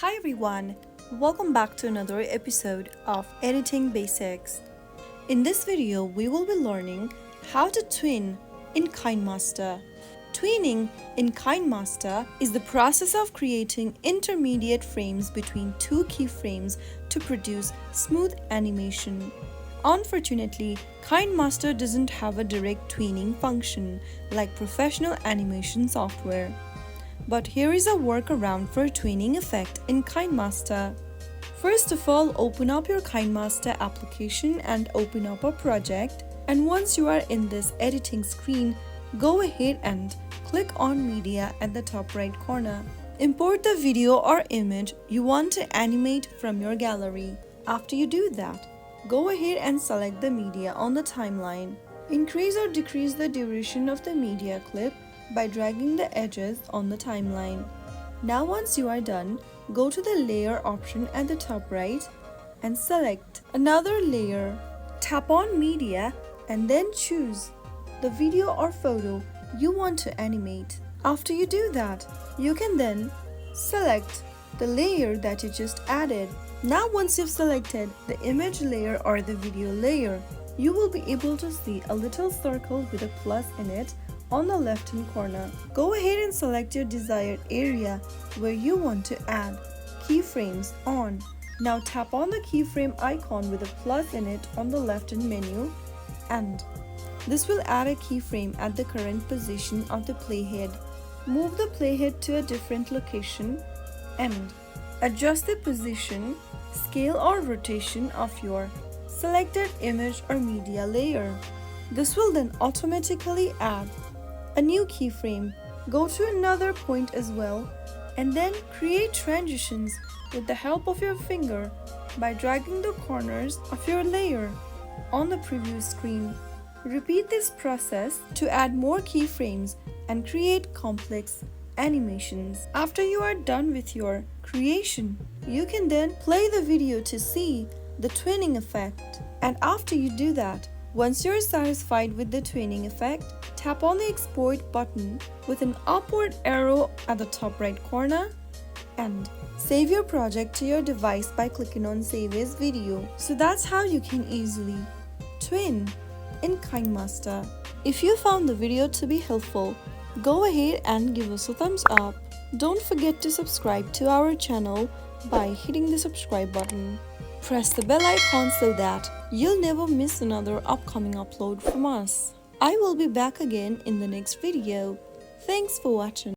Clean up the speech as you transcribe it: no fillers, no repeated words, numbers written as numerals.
Hi everyone, welcome back to another episode of Editing Basics. In this video, we will be learning how to tween in Kinemaster. Tweening in Kinemaster is the process of creating intermediate frames between two keyframes to produce smooth animation. Unfortunately, Kinemaster doesn't have a direct tweening function like professional animation software. But here is a workaround for tweening effect in Kinemaster. First of all, open up your Kinemaster application and open up a project. And once you are in this editing screen, go ahead and click on Media at the top right corner. Import the video or image you want to animate from your gallery. After you do that, go ahead and select the media on the timeline. Increase or decrease the duration of the media clip by dragging the edges on the timeline. Now once you are done, go to the layer option at the top right and select another layer. Tap on media and then choose the video or photo you want to animate. After you do that, you can then select the layer that you just added. Now once you've selected the image layer or the video layer, you will be able to see a little circle with a plus in it on the left hand corner. Go ahead and select your desired area where you want to add keyframes on. Now tap on the keyframe icon with a plus in it on the left hand menu, and this will add a keyframe at the current position of the playhead. Move the playhead to a different location and adjust the position, scale or rotation of your selected image or media layer. This will then automatically add a new keyframe. Go to another point as well and then create transitions with the help of your finger by dragging the corners of your layer on the preview screen. Repeat this process to add more keyframes and create complex animations. After you are done with your creation, you can then play the video to see the tweening effect. And after you do that, once you're satisfied with the tweening effect, tap on the export button with an upward arrow at the top right corner and save your project to your device by clicking on Save as Video. So that's how you can easily tween in Kinemaster. If you found the video to be helpful, go ahead and give us a thumbs up. Don't forget to subscribe to our channel by hitting the subscribe button. Press the bell icon so that you'll never miss another upcoming upload from us. I will be back again in the next video. Thanks for watching.